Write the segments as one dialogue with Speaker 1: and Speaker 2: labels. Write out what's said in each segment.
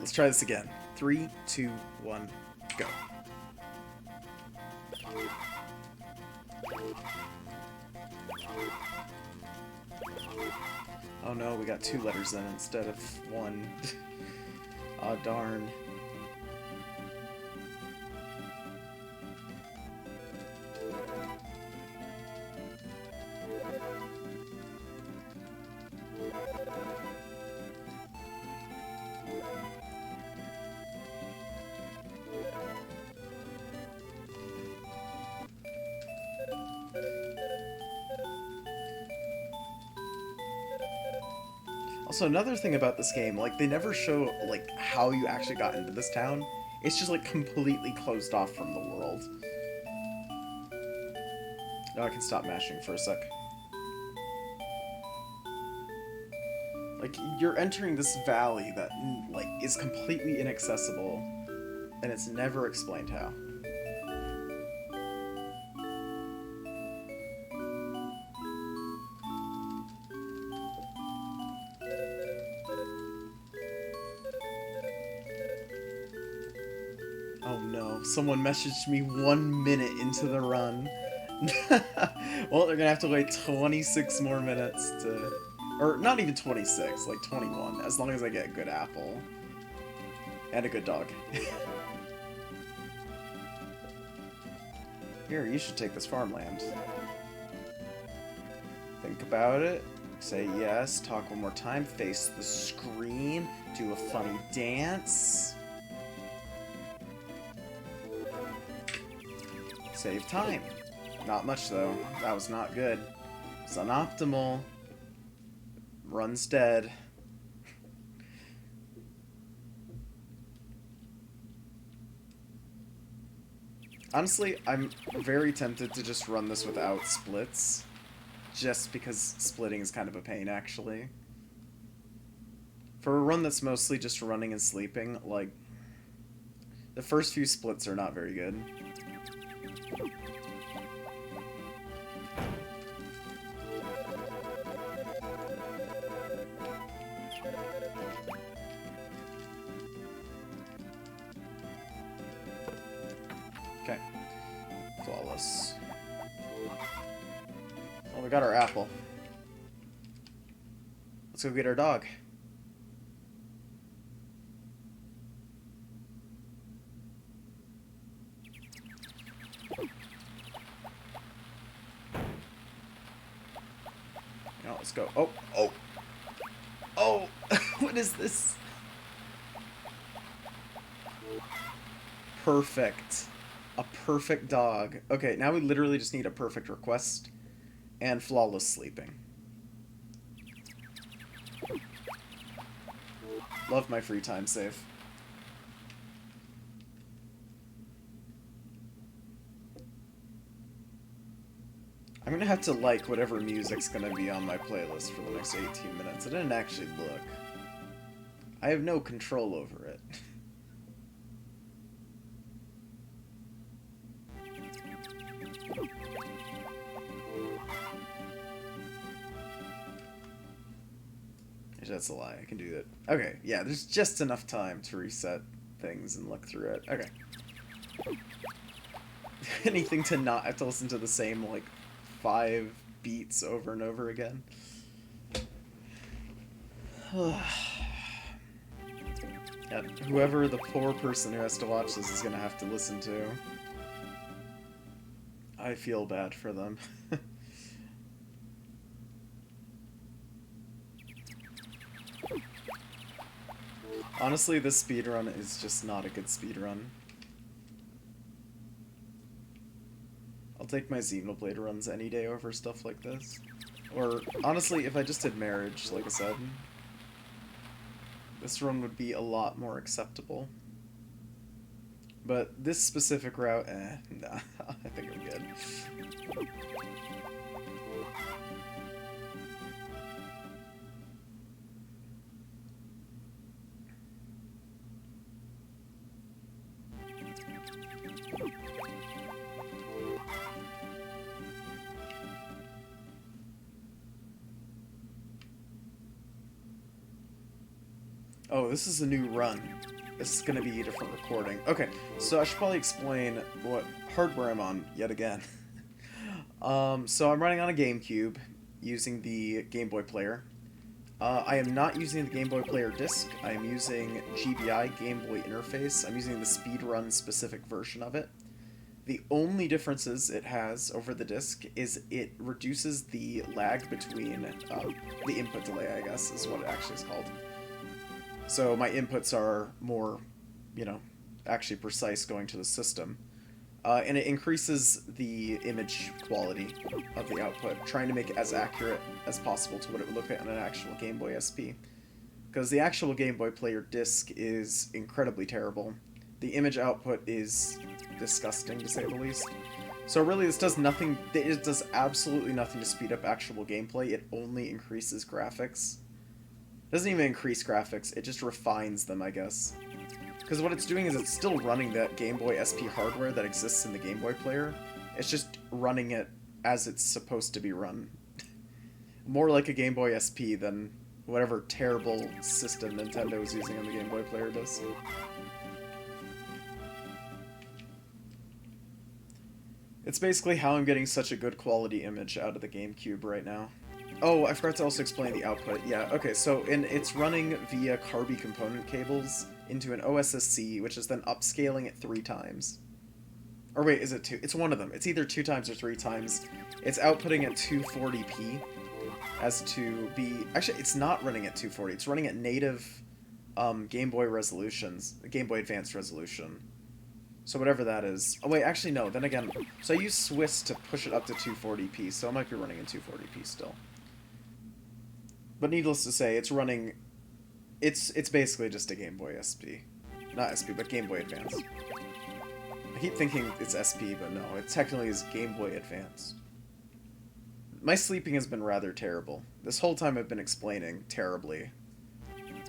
Speaker 1: let's try this again. 3, 2, 1, go. Oh no, we got 2 letters in instead of 1. Aw, darn. Also, another thing about this game, like, they never show, like, how you actually got into this town. It's just, like, completely closed off from the world. Now I can stop mashing for a sec. Like, you're entering this valley that, like, is completely inaccessible, and it's never explained how. Oh no, someone messaged me 1 minute into the run. Well, they're gonna have to wait 26 more minutes to... Or, not even 26, like 21, as long as I get a good apple. And a good dog. Here, you should take this farmland. Think about it. Say yes, talk one more time, face the screen, do a funny dance. Save time. Not much, though. That was not good. It's unoptimal. Run's dead. Honestly, I'm very tempted to just run this without splits. Just because splitting is kind of a pain, actually. For a run that's mostly just running and sleeping, like, the first few splits are not very good. Okay. Flawless. Well, we got our apple. Let's go get our dog. Now let's go. Oh, oh, oh! What is this? Perfect. A perfect dog. Okay, now we literally just need a perfect request and flawless sleeping. Love my free time save. I'm gonna have to like whatever music's gonna be on my playlist for the next 18 minutes. I didn't actually look. I have no control over it. That's a lie. I can do that. Okay, yeah, there's just enough time to reset things and look through it. Okay. Anything to not have to listen to the same, like, 5 beats over and over again. Yeah, whoever the poor person who has to watch this is gonna have to listen to. I feel bad for them. Honestly, this speedrun is just not a good speedrun. I'll take my Xenoblade runs any day over stuff like this. Or, honestly, if I just did Marriage, like I said, this run would be a lot more acceptable. But this specific route, nah, I think I'm good. Oh, this is a new run. This is gonna be a different recording. Okay, so I should probably explain what hardware I'm on yet again. So I'm running on a GameCube using the Gameboy Player. I am not using the Gameboy Player disc. I am using GBI, Gameboy Interface. I'm using the speedrun specific version of it. The only differences it has over the disc is it reduces the lag between the input delay, I guess, is what it actually is called. So my inputs are more, actually precise going to the system. And it increases the image quality of the output, trying to make it as accurate as possible to what it would look like on an actual Game Boy SP. Because the actual Game Boy Player disc is incredibly terrible. The image output is disgusting, to say the least. So really, this does nothing. It does absolutely nothing to speed up actual gameplay. It only increases graphics. It doesn't even increase graphics. It just refines them, I guess. Because what it's doing is it's still running that Game Boy SP hardware that exists in the Game Boy Player. It's just running it as it's supposed to be run. More like a Game Boy SP than whatever terrible system Nintendo was using on the Game Boy Player does. It's basically how I'm getting such a good quality image out of the GameCube right now. Oh, I forgot to also explain the output. Yeah, okay, so it's running via Carby component cables into an OSSC, which is then upscaling it 3 times. Or wait, is it 2? It's one of them. It's either 2 times or 3 times. It's outputting at 240p as to be... Actually, it's not running at 240. It's running at native Game Boy resolutions, Game Boy Advance resolution. So whatever that is. Oh wait, actually no, then again, so I use Swiss to push it up to 240p, so it might be running in 240p still. But needless to say, it's running... It's basically just a Game Boy SP. Not SP, but Game Boy Advance. I keep thinking it's SP, but no, it technically is Game Boy Advance. My sleeping has been rather terrible. This whole time I've been explaining terribly.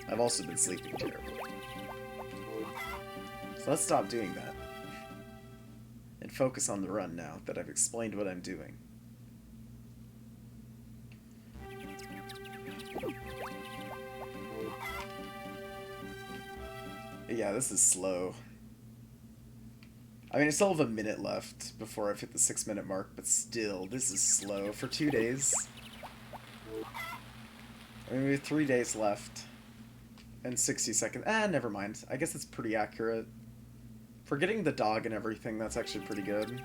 Speaker 1: I've also been sleeping terribly. So let's stop doing that. And focus on the run now that I've explained what I'm doing. Yeah, this is slow. I mean, I still have a minute left before I've hit the 6-minute mark, but still, this is slow. For 2 days. I mean, we have 3 days left. And 60 seconds. Never mind. I guess it's pretty accurate. For getting the dog and everything, that's actually pretty good.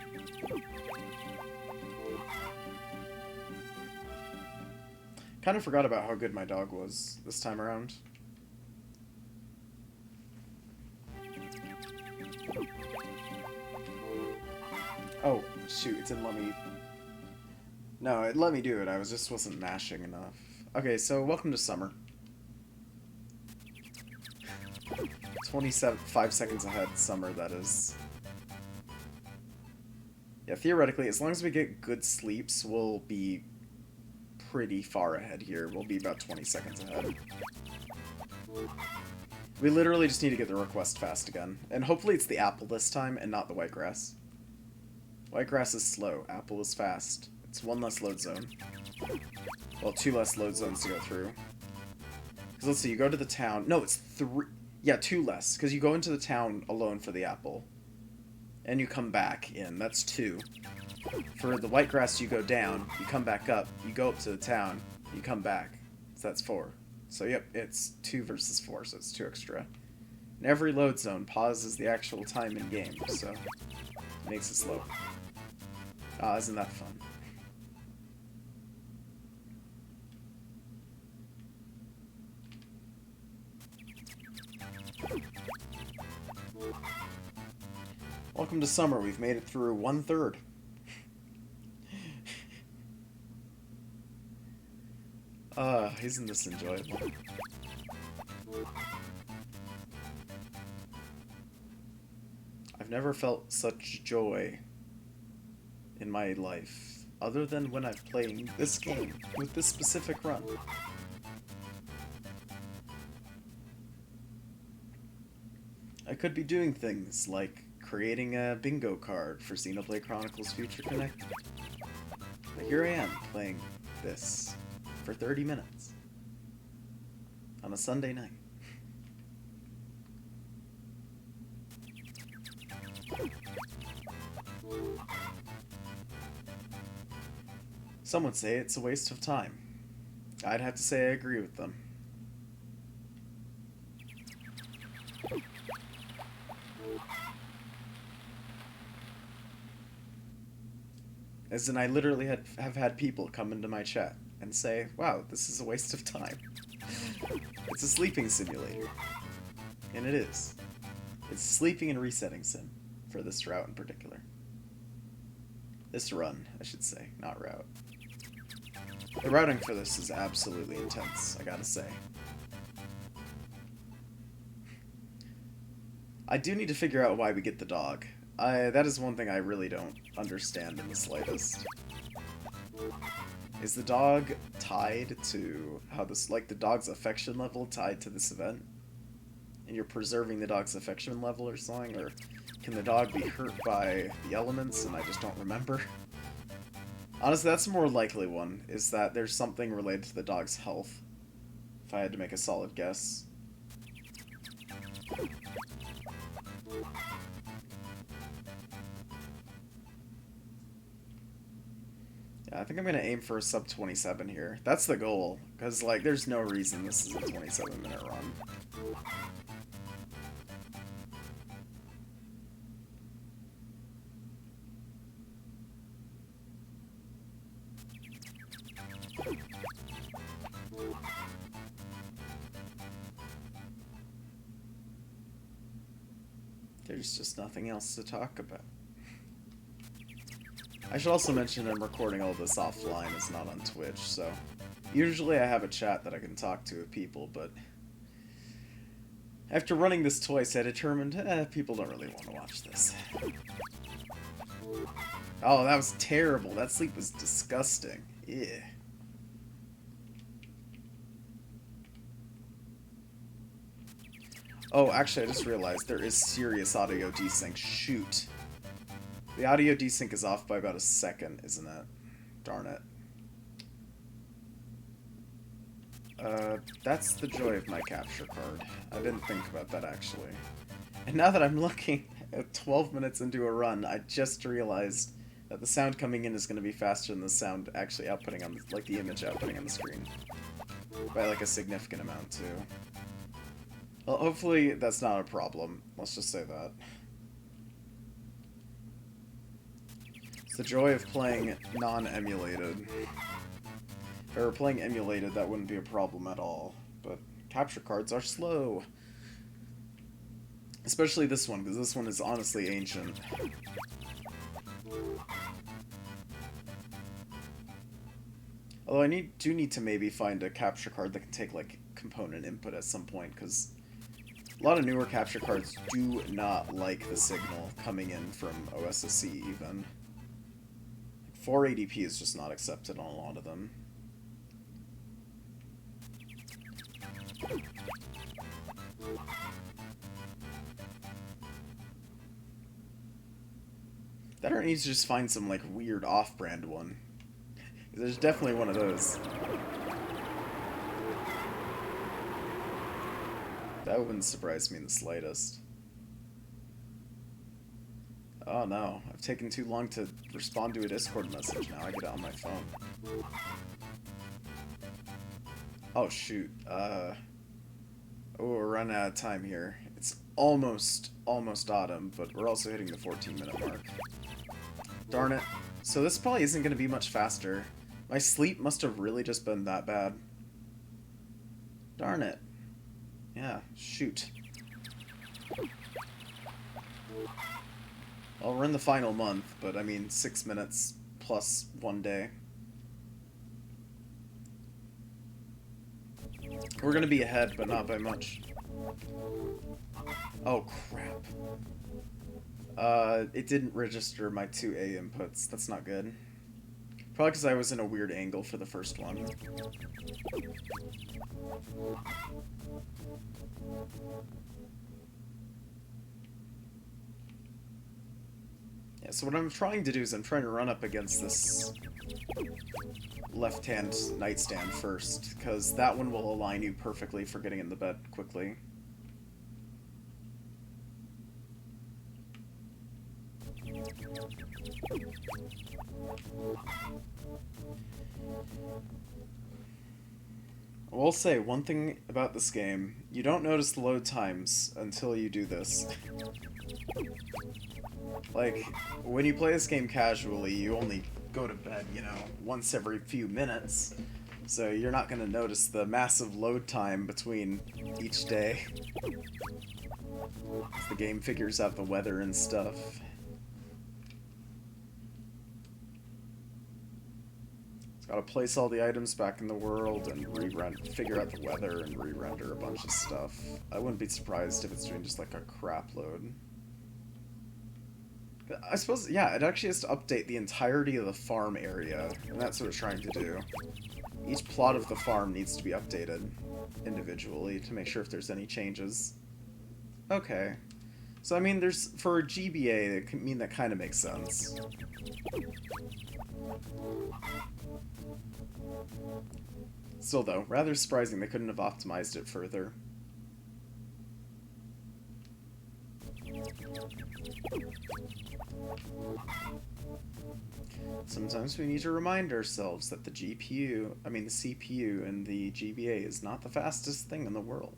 Speaker 1: Kind of forgot about how good my dog was this time around. Oh, shoot, it didn't let me... No, it let me do it, I just wasn't mashing enough. Okay, so welcome to summer. 5 seconds ahead, summer, that is. Yeah, theoretically, as long as we get good sleeps, we'll be pretty far ahead here. We'll be about 20 seconds ahead. We literally just need to get the request fast again. And hopefully it's the apple this time and not the whitegrass. Whitegrass is slow, apple is fast. It's 1 less load zone. Well, 2 less load zones to go through. Because let's see, you go to the town. No, it's 3... Yeah, 2 less, because you go into the town alone for the apple. And you come back in, that's 2. For the whitegrass, you go down, you come back up, you go up to the town, you come back. So that's 4. So yep, it's 2 versus 4, so it's 2 extra. And every load zone pauses the actual time in game, so it makes it slow. Ah, isn't that fun? Welcome to summer. We've made it through 1/3. Isn't this enjoyable? I've never felt such joy in my life, other than when I've played this game with this specific run. I could be doing things like creating a bingo card for Xenoblade Chronicles Future Connected. But here I am, playing this for 30 minutes on a Sunday night. Some would say it's a waste of time. I'd have to say I agree with them. As in, I literally have had people come into my chat and say, wow, this is a waste of time. It's a sleeping simulator. And it is. It's a sleeping and resetting sim for this route in particular. This run, I should say, not route. The routing for this is absolutely intense, I gotta say. I do need to figure out why we get the dog. That is one thing I really don't understand in the slightest. Is the dog tied to how this, like the dog's affection level tied to this event? And you're preserving the dog's affection level or something? Or can the dog be hurt by the elements and I just don't remember? Honestly, that's a more likely one, is that there's something related to the dog's health. If I had to make a solid guess. Yeah, I think I'm going to aim for a sub 27 here. That's the goal, because, like, there's no reason this is a 27-minute run. There's just nothing else to talk about. I should also mention I'm recording all this offline, it's not on Twitch, so usually I have a chat that I can talk to with people, but after running this twice I determined, people don't really want to watch this. Oh, that was terrible. That sleep was disgusting. Yeah. Oh, actually, I just realized there is serious audio desync. Shoot. The audio desync is off by about a second, isn't it? Darn it. That's the joy of my capture card. I didn't think about that, actually. And now that I'm looking at 12 minutes into a run, I just realized that the sound coming in is going to be faster than the sound actually outputting on, like, the image outputting on the screen. By, like, a significant amount, too. Well, hopefully that's not a problem. Let's just say that. It's the joy of playing non-emulated. If I were playing emulated, that wouldn't be a problem at all. But capture cards are slow. Especially this one, because this one is honestly ancient. Although I do need to maybe find a capture card that can take, like, component input at some point, because a lot of newer capture cards do not like the signal coming in from OSSC even. 480p is just not accepted on a lot of them. That or needs to just find some, like, weird off-brand one. There's definitely one of those. That wouldn't surprise me in the slightest. Oh no, I've taken too long to respond to a Discord message. Now I get it on my phone. Oh shoot, oh, we're running out of time here. It's almost autumn, but we're also hitting the 14-minute mark. Darn it. So this probably isn't going to be much faster. My sleep must have really just been that bad. Darn it. Yeah, shoot. Well, we're in the final month, but I mean 6 minutes plus 1 day. We're gonna be ahead, but not by much. Oh, crap. It didn't register my 2A inputs. That's not good. Probably because I was in a weird angle for the first one. Yeah, so what I'm trying to do is I'm trying to run up against this left-hand nightstand first, because that one will align you perfectly for getting in the bed quickly. will say one thing about this game: you don't notice the load times until you do this. Like, when you play this game casually, you only go to bed, you know, once every few minutes. So you're not going to notice the massive load time between each day. As the game figures out the weather and stuff. It's got to place all the items back in the world and figure out the weather and re-render a bunch of stuff. I wouldn't be surprised if it's doing just like a crap load. I suppose, yeah, it actually has to update the entirety of the farm area, and that's what it's trying to do. Each plot of the farm needs to be updated individually to make sure if there's any changes. Okay. So, I mean, for a GBA, that kind of makes sense. Still, though, rather surprising they couldn't have optimized it further. Sometimes we need to remind ourselves that the CPU in the GBA is not the fastest thing in the world.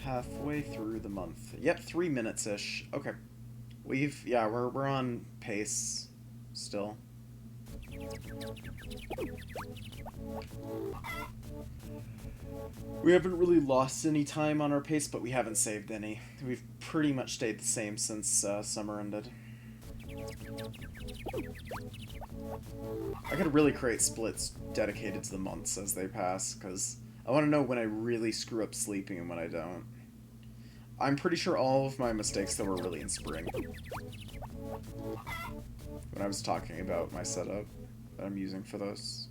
Speaker 1: Halfway through the month. Yep, 3 minutes-ish. Okay. We're on pace still. We haven't really lost any time on our pace, but we haven't saved any. We've pretty much stayed the same since summer ended. I could really create splits dedicated to the months as they pass, because I want to know when I really screw up sleeping and when I don't. I'm pretty sure all of my mistakes, though, were really in spring. When I was talking about my setup that I'm using for this.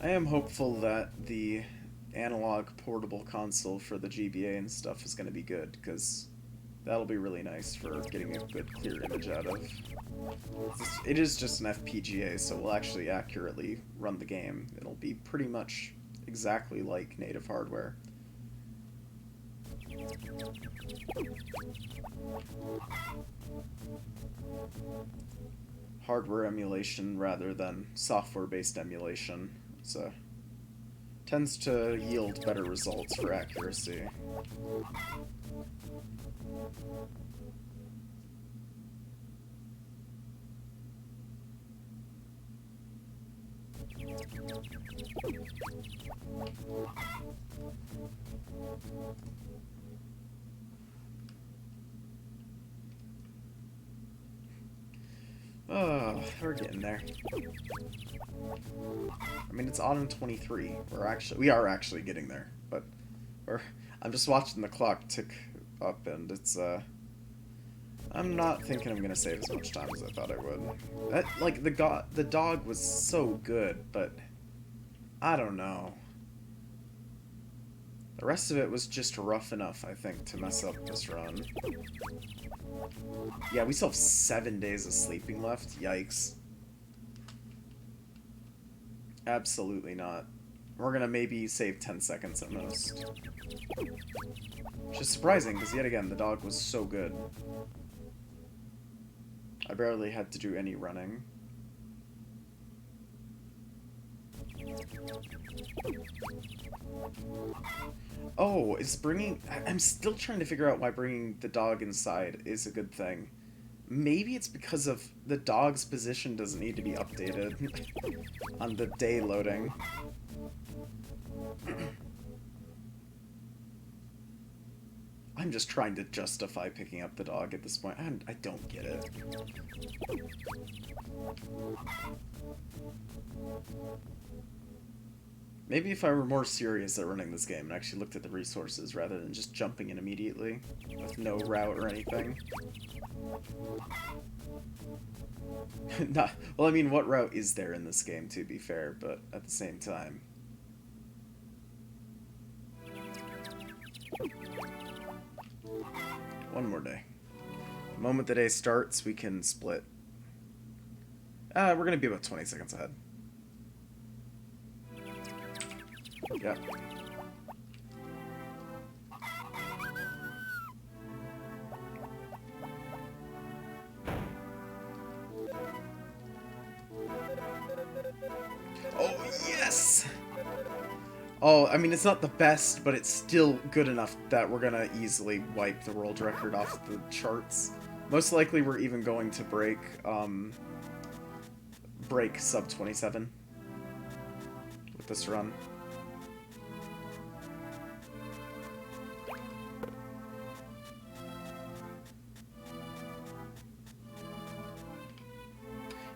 Speaker 1: I am hopeful that the analog portable console for the GBA and stuff is going to be good, because that'll be really nice for getting a good clear image out of. It is just an FPGA, so we'll actually accurately run the game. It'll be pretty much exactly like native hardware. Hardware emulation rather than software-based emulation. So tends to yield better results for accuracy. Oh, we're getting there. I mean, it's autumn 23. We are actually getting there, but I'm just watching the clock tick up, and it's I'm not thinking I'm gonna save as much time as I thought I would. Like the dog was so good, but I don't know. The rest of it was just rough enough, I think, to mess up this run. Yeah, we still have 7 days of sleeping left. Yikes. Absolutely not. We're gonna maybe save 10 seconds at most. Which is surprising, because yet again, the dog was so good. I barely had to do any running. Oh, I'm still trying to figure out why bringing the dog inside is a good thing. Maybe it's because of the dog's position doesn't need to be updated on the day loading. I'm just trying to justify picking up the dog at this point. I don't get it. Maybe if I were more serious at running this game and actually looked at the resources rather than just jumping in immediately with no route or anything. Nah, well, I mean, what route is there in this game, to be fair, but at the same time. One more day. The moment the day starts, we can split. We're gonna be about 20 seconds ahead. Yep. Oh, yes! Oh, I mean, it's not the best, but it's still good enough that we're gonna easily wipe the world record off the charts. Most likely we're even going to break sub 27 with this run.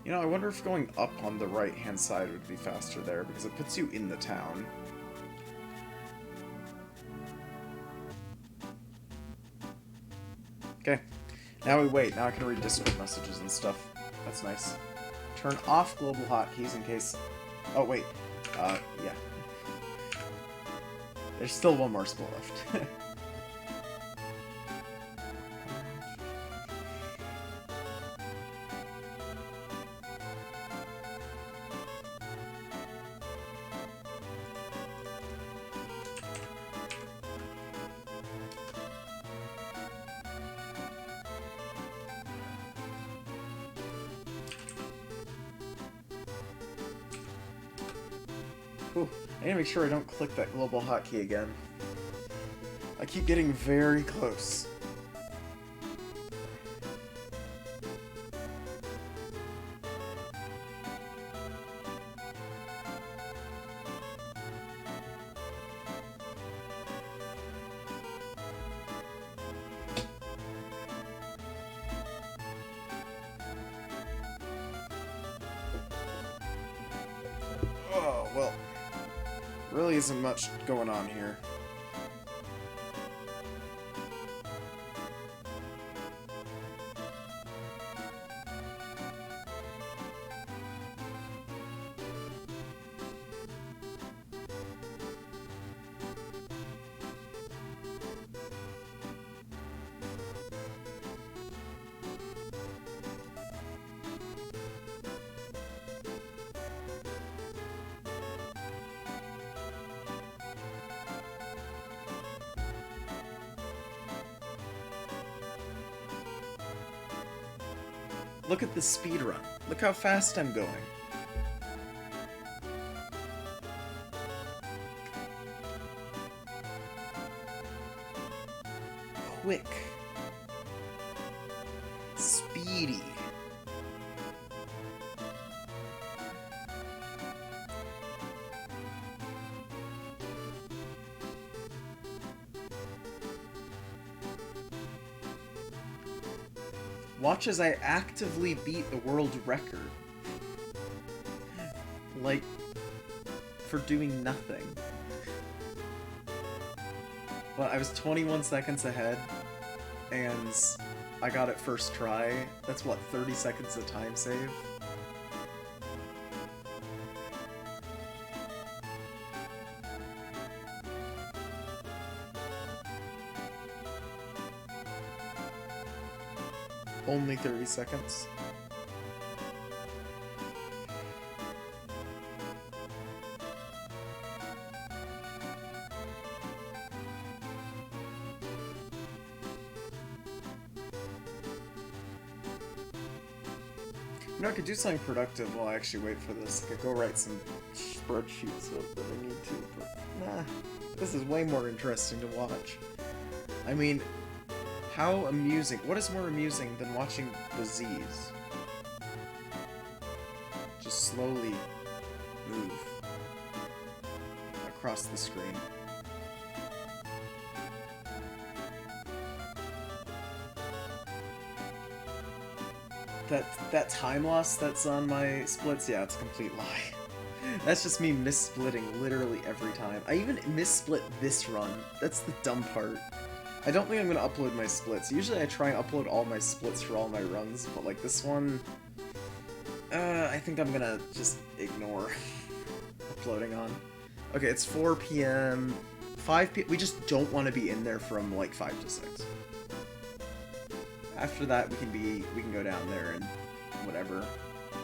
Speaker 1: You know, I wonder if going up on the right-hand side would be faster there, because it puts you in the town. Okay. Now we wait. Now I can read Discord messages and stuff. That's nice. Turn off global hotkeys in case... Oh, wait. Yeah. There's still one more split left. Ooh, I need to make sure I don't click that global hotkey again. I keep getting very close. Oh, well. Really isn't much going on here. Look at the speed run. Look how fast I'm going. Quick. Speedy. Watch as I actively beat the world record. Like, for doing nothing. Well, I was 21 seconds ahead, and I got it first try. That's what, 30 seconds of time save? Only 30 seconds. You know, I could do something productive while I actually wait for this. I could go write some spreadsheets up that I need to, but nah. This is way more interesting to watch. I mean, how amusing. What is more amusing than watching the Z's just slowly move across the screen? That time loss that's on my splits, yeah, it's a complete lie. That's just me missplitting literally every time. I even missplit this run. That's the dumb part. I don't think I'm gonna upload my splits. Usually I try and upload all my splits for all my runs, but like this one, I think I'm gonna just ignore uploading on. Okay, it's 4 p.m. 5 p.m. We just don't want to be in there from like 5 to 6. After that, we can go down there and whatever.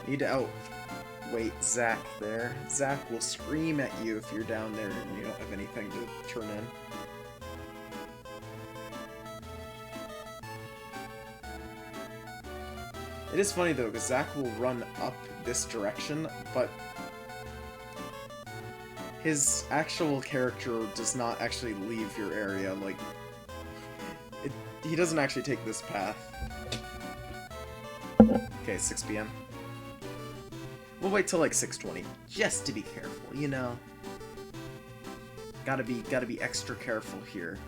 Speaker 1: Need to outwait Zach there. Zach will scream at you if you're down there and you don't have anything to turn in. It is funny though, because Zach will run up this direction, but his actual character does not actually leave your area. Like, he doesn't actually take this path. Okay, 6 p.m. We'll wait till like 6:20, just to be careful, you know. Gotta be extra careful here.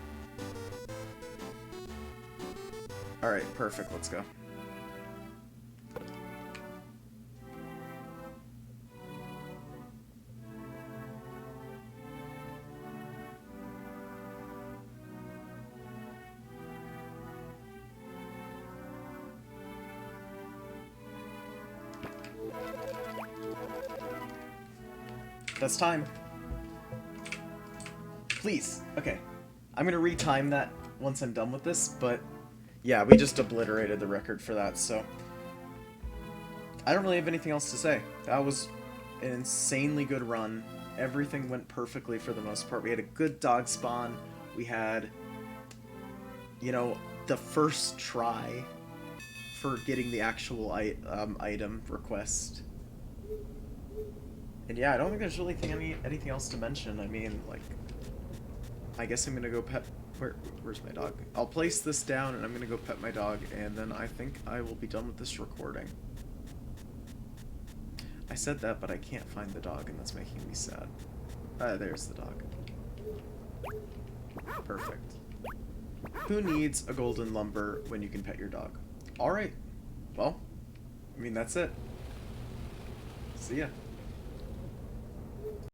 Speaker 1: All right, perfect. Let's go. That's time. Please. Okay. I'm gonna retime that once I'm done with this, but yeah, we just obliterated the record for that, so I don't really have anything else to say. That was an insanely good run. Everything went perfectly for the most part. We had a good dog spawn. We had, you know, the first try for getting the actual item request. And yeah, I don't think there's really anything else to mention. I mean, like, I guess I'm gonna go pet... Where's my dog? I'll place this down and I'm gonna go pet my dog, and then I think I will be done with this recording. I said that, but I can't find the dog, and that's making me sad. There's the dog. Perfect. Who needs a golden lumber when you can pet your dog? Alright. Well, I mean, that's it. See ya.